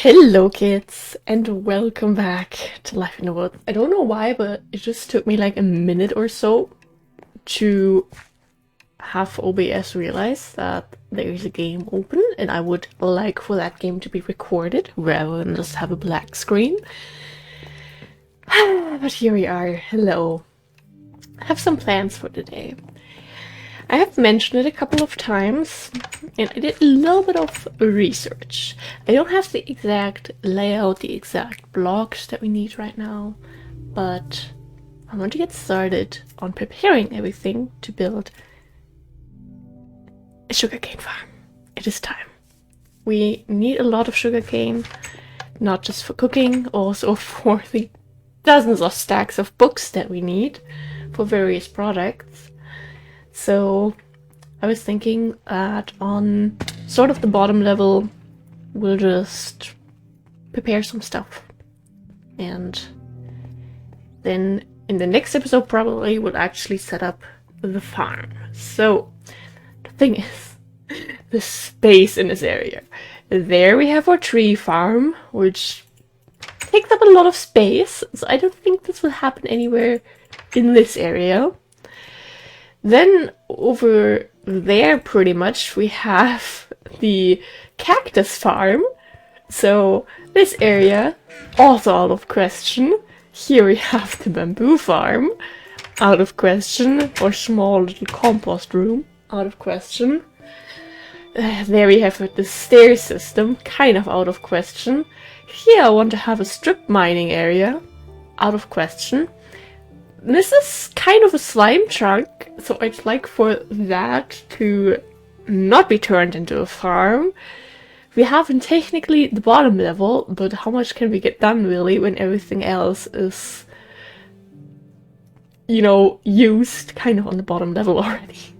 Hello kids and welcome back to Life in the Woods. I don't know why, but it just took me like a minute or so to have OBS realize that there is a game open and I would like for that game to be recorded rather than just have a black screen. But here we are. Hello. I have some plans for today. I have mentioned it a couple of times, and I did a little bit of research. I don't have the exact layout, the exact blocks that we need right now, but I want to get started on preparing everything to build a sugarcane farm. It is time. We need a lot of sugarcane, not just for cooking, also for the dozens of stacks of books that we need for various products. So I was thinking that on sort of the bottom level, we'll just prepare some stuff. And then in the next episode, probably we'll actually set up the farm. So the thing is, the space in this area. There we have our tree farm, which takes up a lot of space. So I don't think this will happen anywhere in this area. Then over there, pretty much, we have the cactus farm. So this area, also out of question. Here we have the bamboo farm, out of question. Or small little compost room, out of question. There we have the stair system, kind of out of question. Here I want to have a strip mining area, out of question. This is kind of a slime chunk, so I'd like for that to not be turned into a farm. We haven't technically the bottom level, but how much can we get done really when everything else is, you know, used kind of on the bottom level already?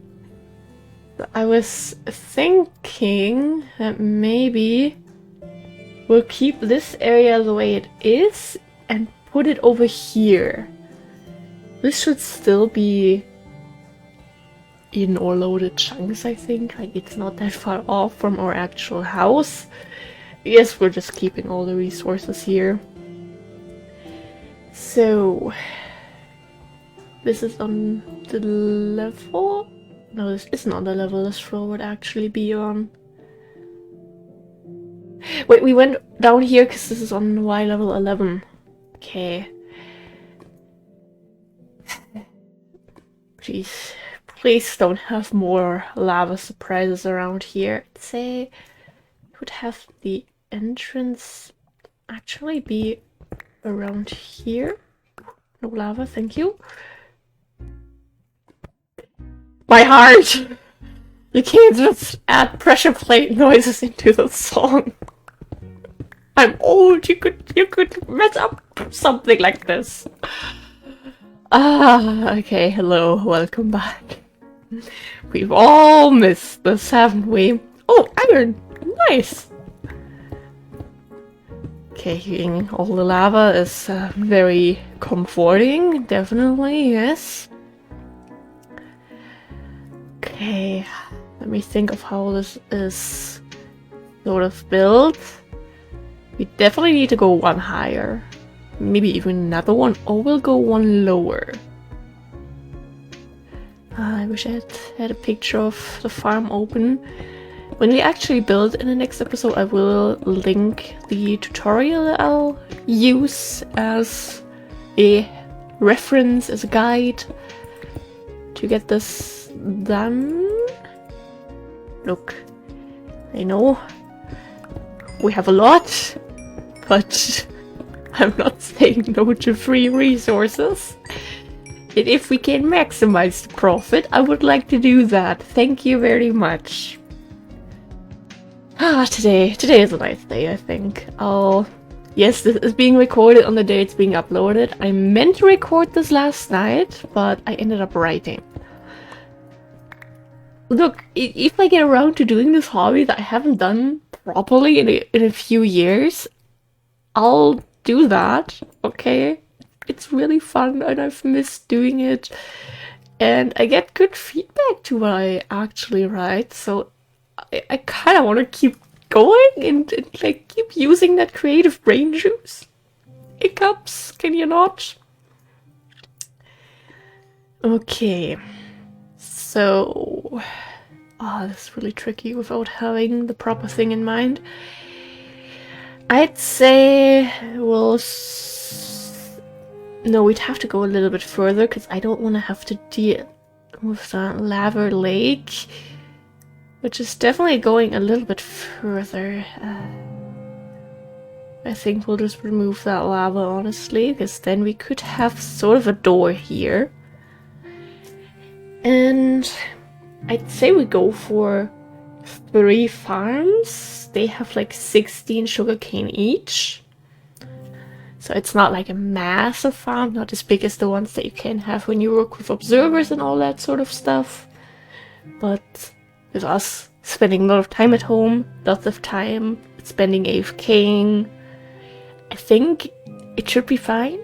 I was thinking that maybe we'll keep this area the way it is and put it over here. This should still be in or loaded chunks, I think. Like, it's not that far off from our actual house. Yes, we're just keeping all the resources here. So, this is on the level? No, this isn't on the level this floor would actually be on. Wait, we went down here because this is on Y level 11. Okay. Jeez, please don't have more lava surprises around here. I'd say would have the entrance actually be around here. No lava, thank you. My heart! You can't just add pressure plate noises into the song. I'm old, you could mess up something like this. Okay, hello, welcome back. We've all missed this, haven't we? Oh, iron! Nice! Okay, getting all the lava is very comforting, definitely, yes. Okay, let me think of how this is sort of built. We definitely need to go one higher. Maybe even another one, or we'll go one lower. I wish I had a picture of the farm open. When we actually build in the next episode, I will link the tutorial that I'll use as a reference, as a guide to get this done. Look, I know we have a lot, but I'm not saying no to free resources. And if we can maximize the profit, I would like to do that. Thank you very much. Today is a nice day, I think. Yes, this is being recorded on the day it's being uploaded. I meant to record this last night, but I ended up writing. Look, if I get around to doing this hobby that I haven't done properly in a few years, I'll do that, okay? It's really fun and I've missed doing it. And I get good feedback to what I actually write, so I kind of want to keep going and like keep using that creative brain juice? Hiccups, can you not? Okay, so this is really tricky without having the proper thing in mind. I'd say no, we'd have to go a little bit further because I don't want to have to deal with that lava lake, which is definitely going a little bit further. I think we'll just remove that lava, honestly, because then we could have sort of a door here. And I'd say we go for 3 farms. They have like 16 sugarcane each. So it's not like a massive farm, not as big as the ones that you can have when you work with observers and all that sort of stuff. But with us spending a lot of time at home, lots of time spending AFKing, I think it should be fine.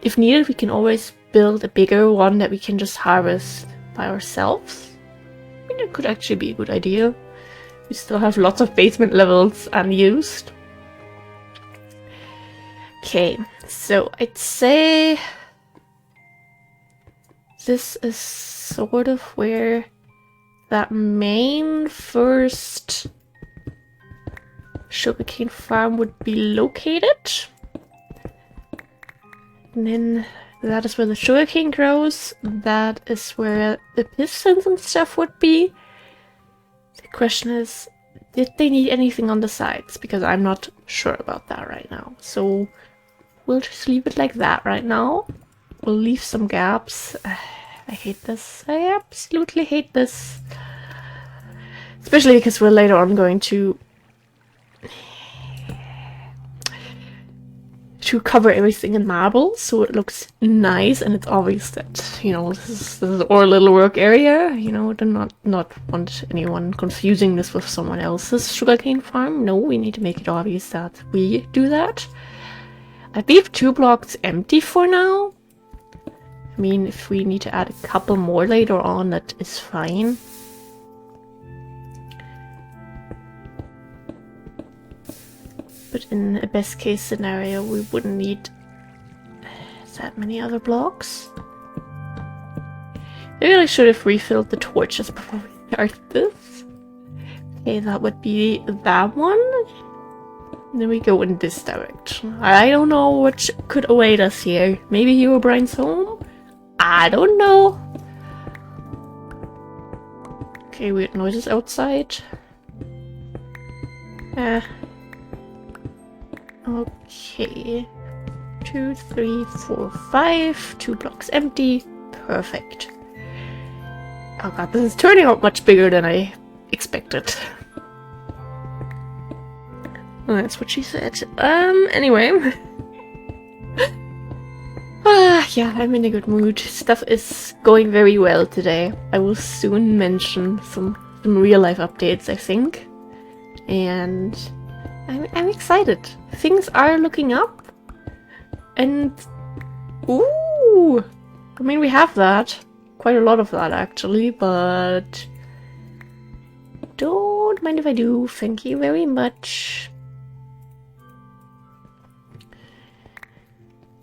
If needed, we can always build a bigger one that we can just harvest by ourselves. I mean, it could actually be a good idea. We still have lots of basement levels unused. Okay, so I'd say this is sort of where that main first sugarcane farm would be located. And then that is where the sugarcane grows. That is where the pistons and stuff would be. The question is, did they need anything on the sides? Because I'm not sure about that right now. So we'll just leave it like that right now. We'll leave some gaps. I hate this. I absolutely hate this. Especially because we're later on going to cover everything in marble, so it looks nice, and it's obvious that, you know, this is our little work area. You know, do not want anyone confusing this with someone else's sugarcane farm. No, we need to make it obvious that we do that. I leave 2 blocks empty for now. I mean, if we need to add a couple more later on, that is fine. But in a best case scenario, we wouldn't need that many other blocks. Maybe I should have refilled the torches before we start this. Okay, that would be that one. And then we go in this direction. I don't know what could await us here. Maybe Herobrine's home? I don't know. Okay, weird noises outside. Okay. 2, 3, 4, 5. 2 blocks empty. Perfect. Oh god, this is turning out much bigger than I expected. Well, that's what she said. Anyway. Yeah, I'm in a good mood. Stuff is going very well today. I will soon mention some real-life updates, I think. And I'm excited. Things are looking up. And ooh! I mean, we have that. Quite a lot of that, actually, but don't mind if I do. Thank you very much.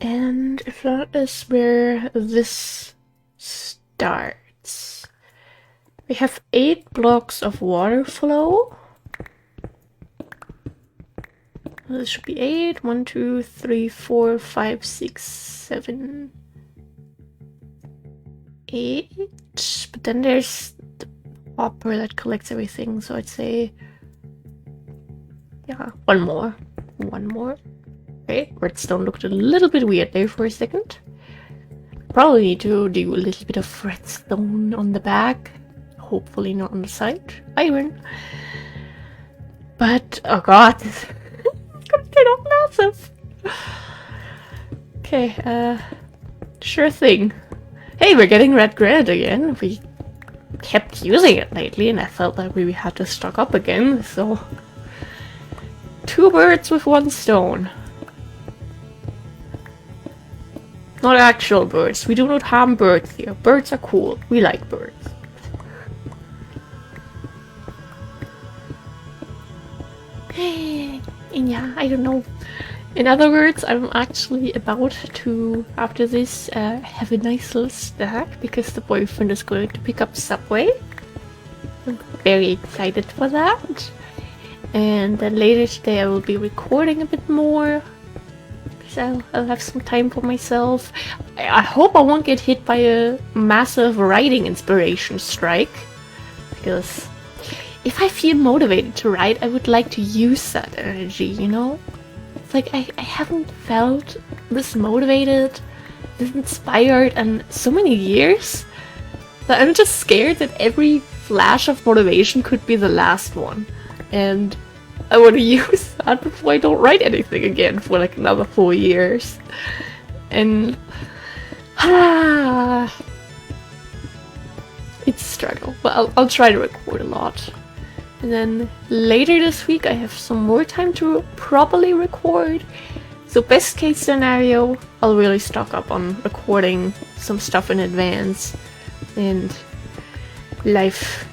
And if that is where this starts. We have 8 blocks of water flow. This should be 8. 1, 2, 3, 4, 5, 6, 7, 8. But then there's the hopper that collects everything, so I'd say, yeah, one more. Okay, redstone looked a little bit weird there for a second. Probably need to do a little bit of redstone on the back. Hopefully not on the side. Iron. But, oh god, this is gonna turn out massive. Okay, sure thing. Hey, we're getting red granite again. We kept using it lately, and I felt like we had to stock up again, so 2 birds with 1 stone. Not actual birds. We do not harm birds here. Birds are cool. We like birds. And yeah, I don't know. In other words, I'm actually about to, after this, have a nice little snack because the boyfriend is going to pick up Subway. I'm very excited for that. And then later today I will be recording a bit more. So I'll have some time for myself. I hope I won't get hit by a massive writing inspiration strike. Because if I feel motivated to write, I would like to use that energy, you know? It's like I haven't felt this motivated, this inspired in so many years that I'm just scared that every flash of motivation could be the last one. And I want to use that before I don't write anything again for like another 4 years. And it's a struggle, but I'll try to record a lot. And then later this week I have some more time to properly record. So best case scenario, I'll really stock up on recording some stuff in advance and life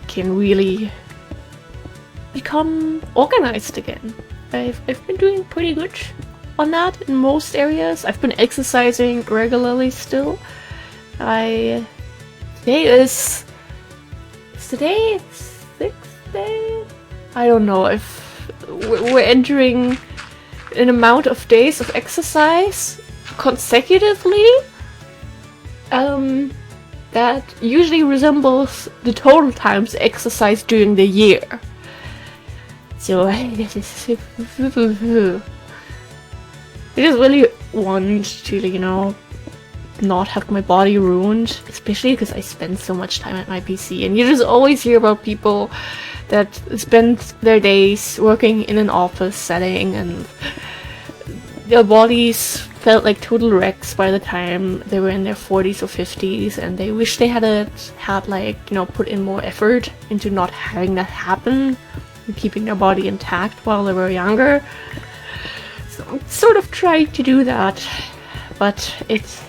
can really become organized again. I've been doing pretty good on that in most areas. I've been exercising regularly still. Today is today 6th day? I don't know if we're entering an amount of days of exercise consecutively that usually resembles the total times exercise during the year. So I just really want to, you know, not have my body ruined, especially because I spend so much time at my PC. And you just always hear about people that spend their days working in an office setting and their bodies felt like total wrecks by the time they were in their 40s or 50s, and they wish they had like, you know, put in more effort into not having that happen and keeping their body intact while they were younger. So I'm sort of trying to do that, but it's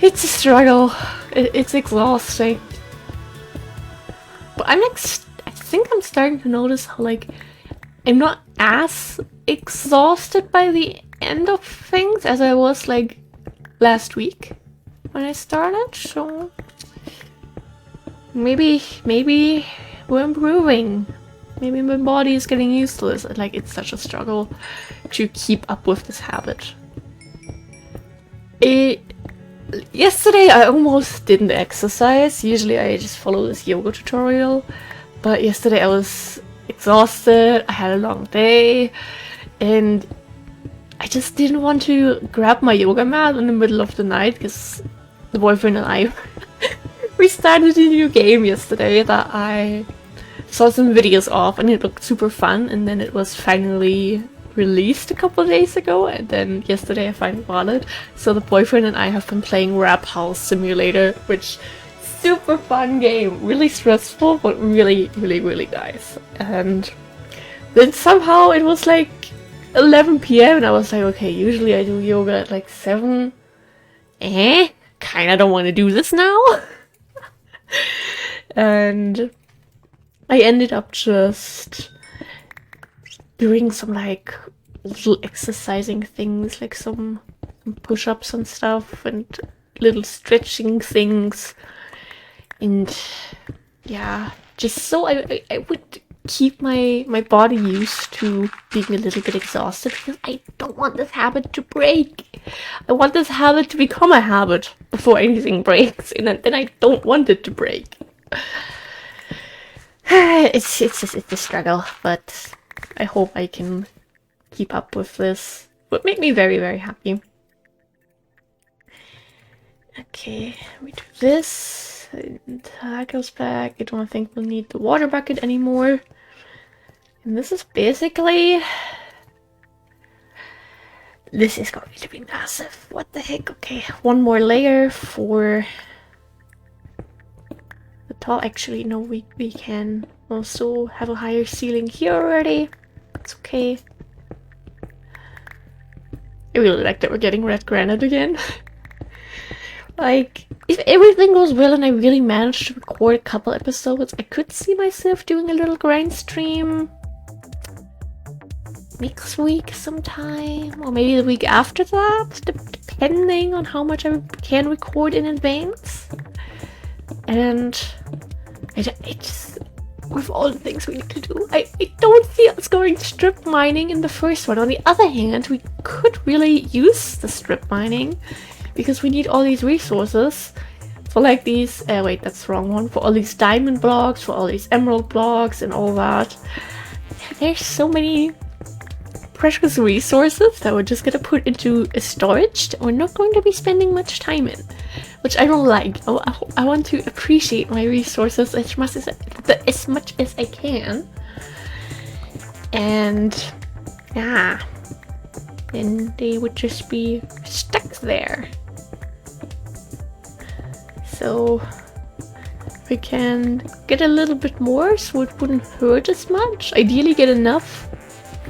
a struggle. It's exhausting. But I think I'm starting to notice how, like, I'm not as exhausted by the end of things as I was, like, last week when I started, so maybe we're improving. Maybe my body is getting used to this. Like, it's such a struggle to keep up with this habit. Yesterday I almost didn't exercise. Usually I just follow this yoga tutorial, but yesterday I was exhausted, I had a long day, and I just didn't want to grab my yoga mat in the middle of the night because the boyfriend and I we started a new game yesterday that I saw some videos of and it looked super fun, and then it was finally released a couple of days ago, and then yesterday I finally bought it. So the boyfriend and I have been playing Rap House Simulator, which super fun game, really stressful but really nice. And then somehow it was like 11 PM and I was like, okay, usually I do yoga at like 7. Kinda don't want to do this now. And I ended up just doing some like little exercising things, like some push-ups and stuff and little stretching things, and yeah, just so I would keep my body used to being a little bit exhausted, because I don't want this habit to break. I want this habit to become a habit before anything breaks, and then I don't want it to break. It's a struggle, but I hope I can keep up with this. It would make me very, very happy. Okay, we do this, and that goes back. I don't think we'll need the water bucket anymore. And this is basically... This is going to be massive. What the heck? Okay, one more layer for the top. Actually, no, we can also have a higher ceiling here already. It's okay. I really like that we're getting red granite again. Like, if everything goes well and I really manage to record a couple episodes, I could see myself doing a little grind stream. next week sometime, or maybe the week after that, depending on how much I can record in advance. And I just, with all the things we need to do, I don't see us going strip mining in the first one. On the other hand, we could really use the strip mining because we need all these resources for like these, wait, that's the wrong one, for all these diamond blocks, for all these emerald blocks and all that. There's so many precious resources that we're just gonna put into a storage that we're not going to be spending much time in, which I don't like. I want to appreciate my resources as much as I can, and yeah, then they would just be stuck there. So we can get a little bit more so it wouldn't hurt as much. Ideally get enough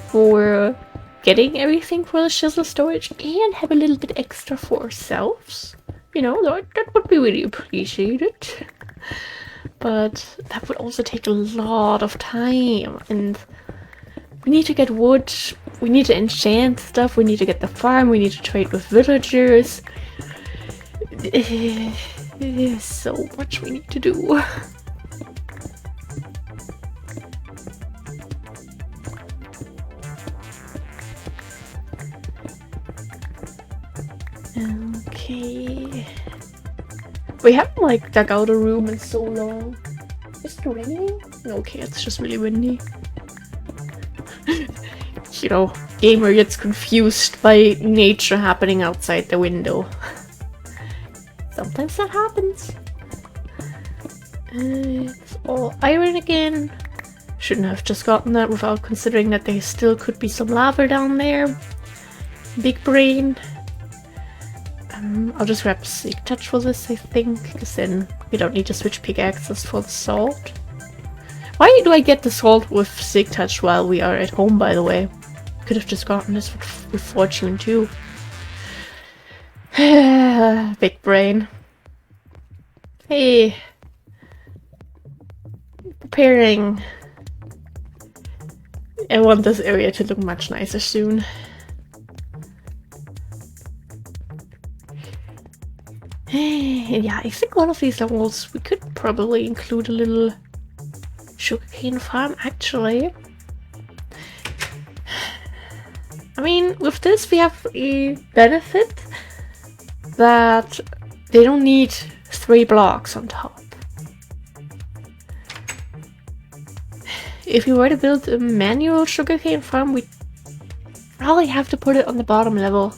for getting everything for the chisel storage and have a little bit extra for ourselves. You know, that would be really appreciated. But that would also take a lot of time, and we need to get wood, we need to enchant stuff, we need to get the farm, we need to trade with villagers. There's so much we need to do. Okay. We haven't like dug out a room in so long. Is it raining? Okay, it's just really windy. You know, gamer gets confused by nature happening outside the window. Sometimes that happens. It's all iron again. Shouldn't have just gotten that without considering that there still could be some lava down there. Big brain. I'll just grab Silk Touch for this, I think, because then we don't need to switch pickaxes for the salt. Why do I get the salt with Silk Touch while we are at home, by the way? Could have just gotten this with Fortune too. Big brain. Hey. Preparing. I want this area to look much nicer soon. Yeah, I think one of these levels we could probably include a little sugarcane farm, actually. I mean, with this we have a benefit that they don't need 3 blocks on top. If we were to build a manual sugarcane farm, we'd probably have to put it on the bottom level.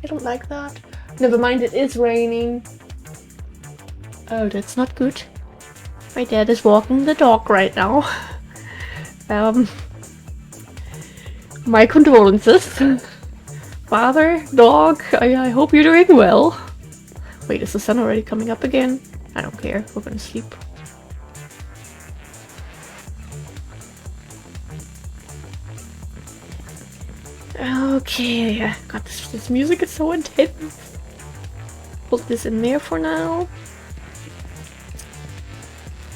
I don't like that. Never mind, it is raining. Oh, that's not good. My dad is walking the dog right now. My condolences. Father, dog, I hope you're doing well. Wait, is the sun already coming up again? I don't care, we're gonna sleep. Okay, God, this music is so intense. Put this in there for now.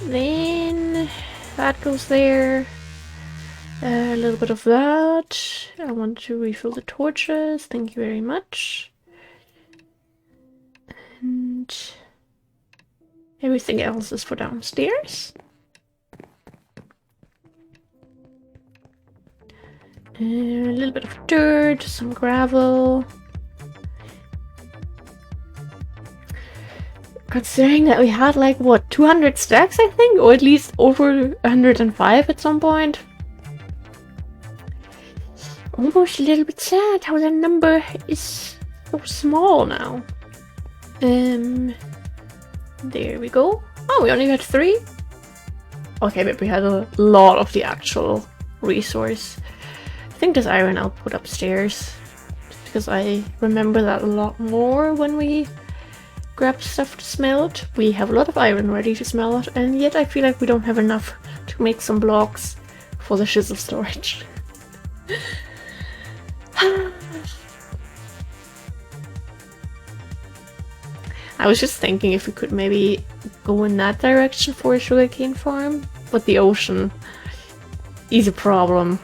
Then that goes there. A little bit of that. I want to refill the torches. Thank you very much. And everything else is for downstairs. A little bit of dirt, some gravel. Considering that we had like, what, 200 stacks, I think? Or at least over 105 at some point. Almost a little bit sad how the number is so small now. There we go. Oh, we only got 3? Okay, but we had a lot of the actual resource. I think there's iron output upstairs, because I remember that a lot more when we grabbed stuff to smelt. We have a lot of iron ready to smelt, and yet I feel like we don't have enough to make some blocks for the chisel storage. I was just thinking if we could maybe go in that direction for a sugarcane farm, but the ocean easy problem.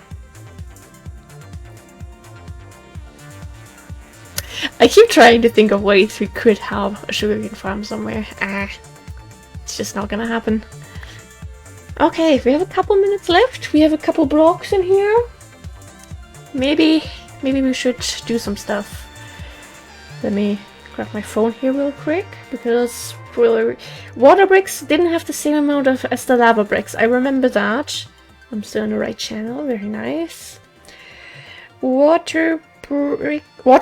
I keep trying to think of ways we could have a sugarcane farm somewhere. It's just not gonna happen. Okay, we have a couple minutes left. We have a couple blocks in here. Maybe we should do some stuff. Let me grab my phone here real quick, because water bricks didn't have the same amount as the lava bricks. I remember that. I'm still on the right channel. Very nice. Water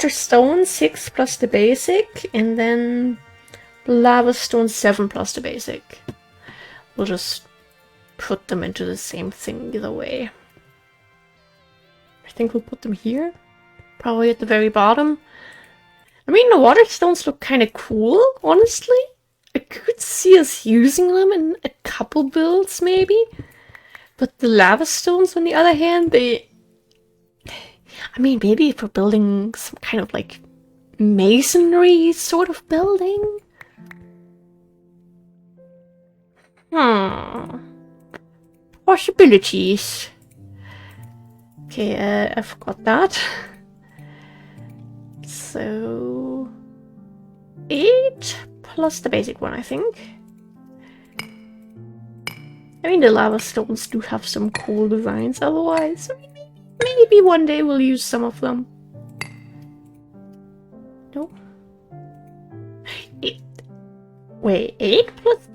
stone 6 plus the basic, and then lava stone 7 plus the basic. We'll just put them into the same thing either way. I think we'll put them here, probably at the very bottom. I mean, the water stones look kind of cool, honestly. I could see us using them in a couple builds, maybe. But the lava stones, on the other hand, I mean, maybe if we're building some kind of, like, masonry sort of building? Possibilities. Okay, I forgot that. So 8 plus the basic one, I think. I mean, the lava stones do have some cool designs otherwise. Maybe one day we'll use some of them. No? 8. Wait, 8 plus...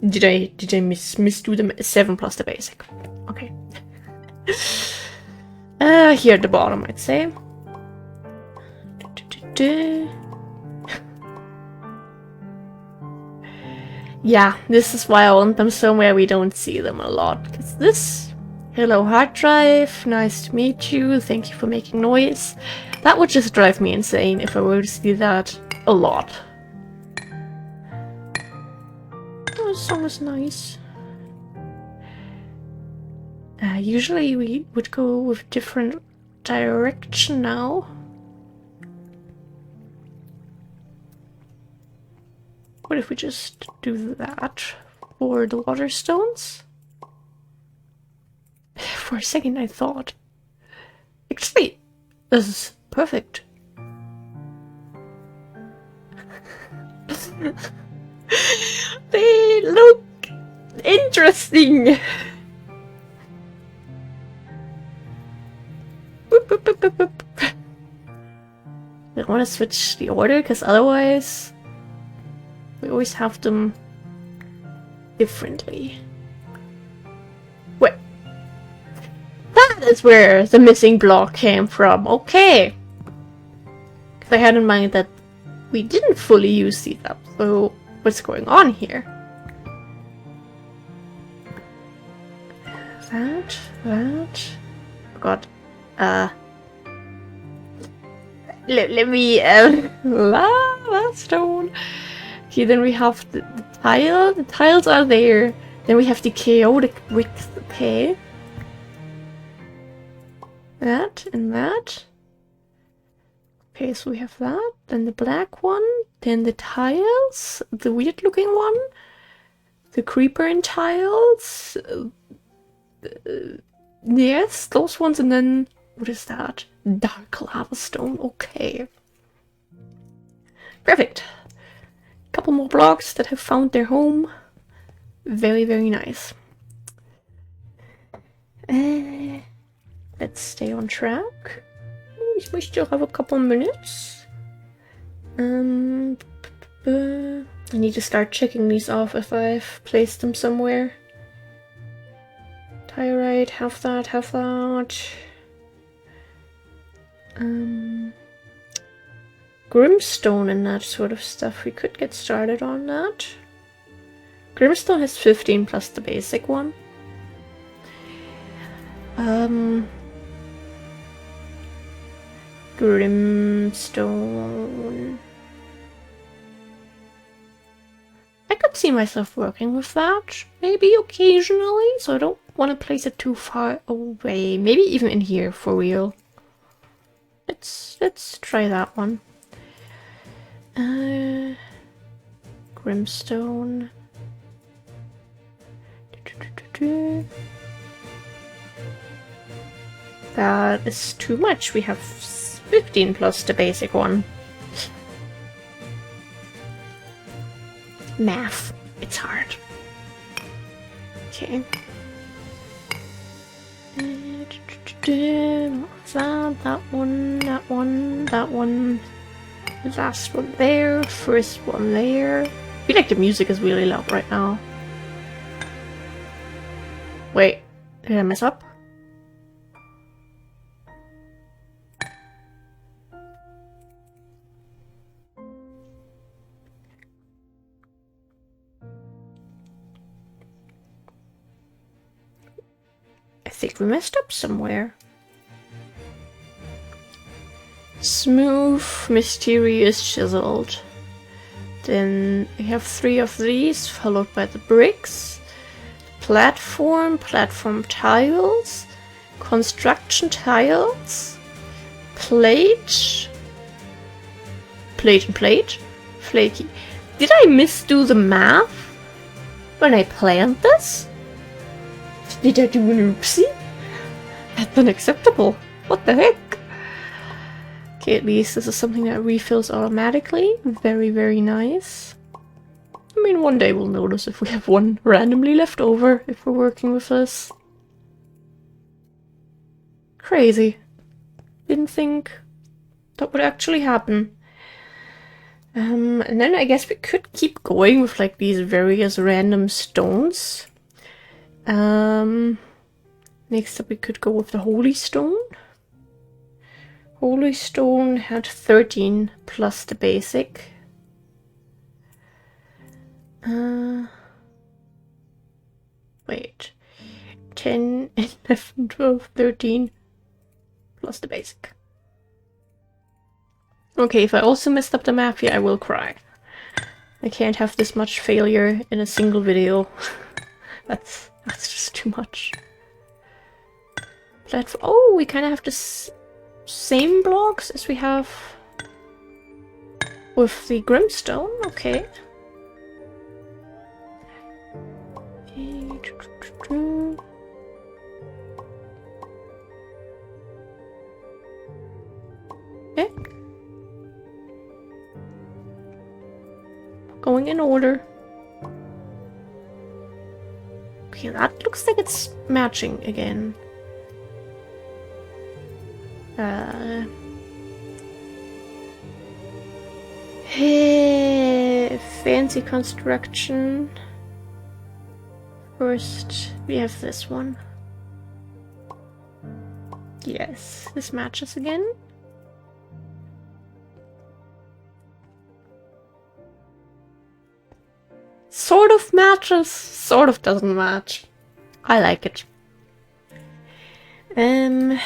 Did I misdo them? 7 plus the basic. Okay. Here at the bottom, I'd say. Yeah, this is why I want them somewhere we don't see them a lot. Because this... Hello hard drive, nice to meet you, thank you for making noise. That would just drive me insane if I were to see that a lot. Oh, this song is nice. Usually we would go with different direction now. What if we just do that for the water stones? For a second I thought, actually, this is perfect. They look interesting. Boop, boop, boop, boop, boop. I don't want to switch the order, because otherwise we always have them differently. Wait. That is where the missing block came from. Okay. Because I had in mind that we didn't fully use these up. So what's going on here? That. Oh god. Let me lava stone. Okay, then we have the tile. The tiles are there. Then we have the chaotic bricks. Okay. That and that. Okay, so we have that. Then the black one. Then the tiles. The weird looking one. The creeper and tiles. Yes, those ones. And then, what is that? Dark lava stone. Okay. Perfect. Couple more blocks that have found their home. Very, very nice. Let's stay on track. We still have a couple minutes. I need to start checking these off if I've placed them somewhere. Tyrite, have that, have that. Grimstone and that sort of stuff. We could get started on that. Grimstone has 15 plus the basic one. Grimstone. I could see myself working with that, maybe occasionally, so I don't want to place it too far away. Maybe even in here for real. Let's try that one. Grimstone. That is too much. We have 15 plus the basic one. Math. It's hard. Okay. That one, that one, that one. Last one there, first one there. I feel like the music is really loud right now. Wait, did I mess up? I think we messed up somewhere. Smooth, mysterious, chiseled. Then we have 3 of these, followed by the bricks. Platform tiles. Construction tiles. Plate and plate. Flaky. Did I misdo the math when I planned this? Did I do an oopsie? That's unacceptable. What the heck? Okay, at least this is something that refills automatically. Very, very nice. I mean, one day we'll notice if we have one randomly left over if we're working with this. Crazy. Didn't think that would actually happen. And then I guess we could keep going with like these various random stones. Next up we could go with the Holy Stone. Holy Stone had 13 plus the basic. Wait. 10, 11, 12, 13 plus the basic. Okay, if I also messed up the map here, I will cry. I can't have this much failure in a single video. That's just too much. Oh, we kind of have the same blocks as we have with the Grimstone. Okay. Okay. Going in order. Okay, that looks like it's matching again. Hey, fancy construction. First, we have this one. Yes, this matches again. Sort of matches, sort of doesn't match. I like it. Then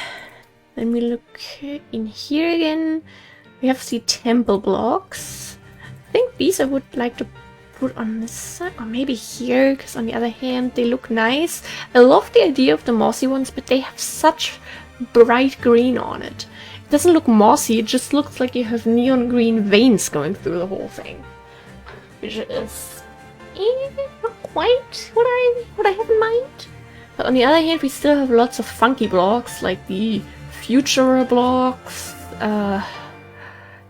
we look in here again. We have the temple blocks. I think these I would like to put on this side, or maybe here, because on the other hand they look nice. I love the idea of the mossy ones, but they have such bright green on it. It doesn't look mossy, it just looks like you have neon green veins going through the whole thing. Which is not quite what I have in mind. But on the other hand, we still have lots of funky blocks, like the future blocks,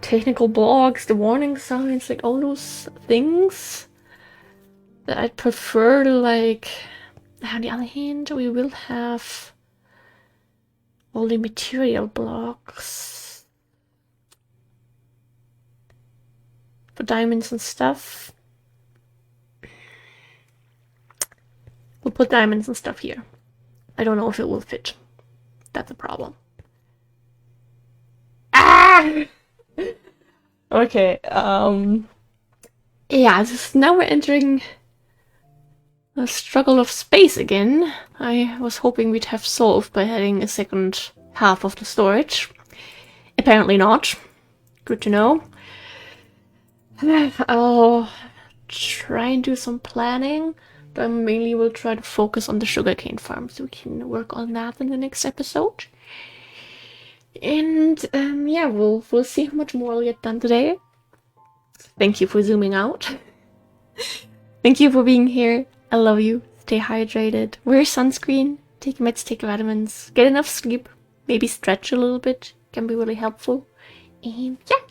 technical blocks, the warning signs, like all those things that I'd prefer to like. On the other hand, we will have all the material blocks for diamonds and stuff. We'll put diamonds and stuff here. I don't know if it will fit. That's a problem. Ah! Okay, yeah, now we're entering a struggle of space again. I was hoping we'd have solved by adding a second half of the storage. Apparently not. Good to know. I'll try and do some planning. But mainly we'll try to focus on the sugarcane farm, so we can work on that in the next episode. And yeah, we'll see how much more I'll get done today. Thank you for zooming out. Thank you for being here. I love you. Stay hydrated. Wear sunscreen. Take meds, take vitamins. Get enough sleep. maybe stretch a little bit can be really helpful. And yeah,